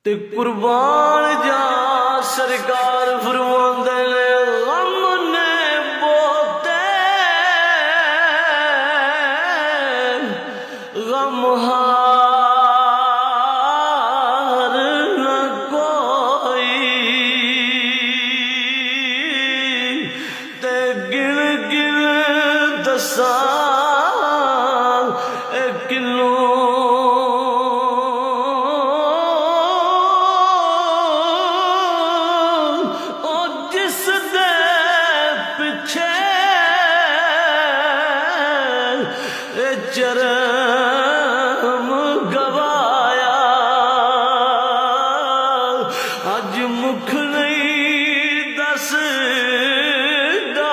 ते कुर्बान जा सरकार फरमांदे ने गम ने बोते गम हार न कोई ते गिन गिन दसा किलो चरम गवाया अज मुख नहीं दसदा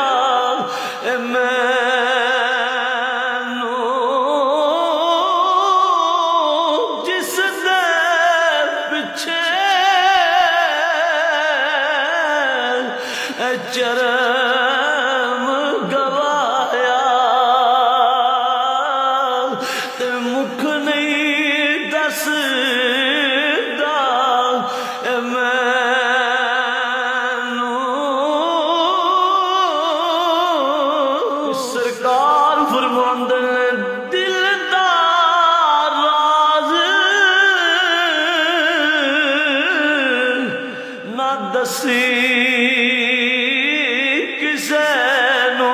मैनू जिस दे पिछे चरम गवाया मुख नहीं दसदा मैनू सरकार फरमांदे ने दिल दा राज ना दसी किसे नू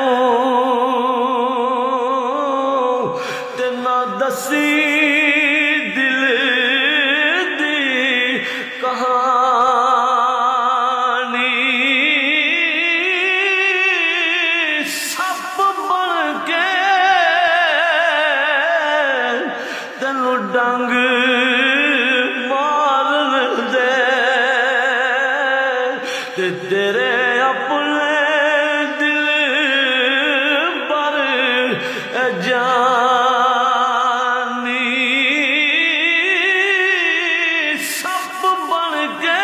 ते ना दसी दिल दी कहानी सप बन के तेनू डंग मार दे ते तेरे अपने दिल पर जानी सप बन के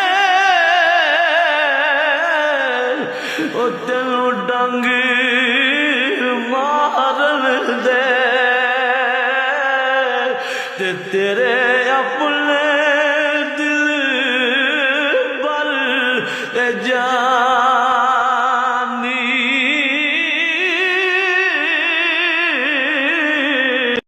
ओ तेनू डंग मारन दे ते तेरे अपने दिल पर जा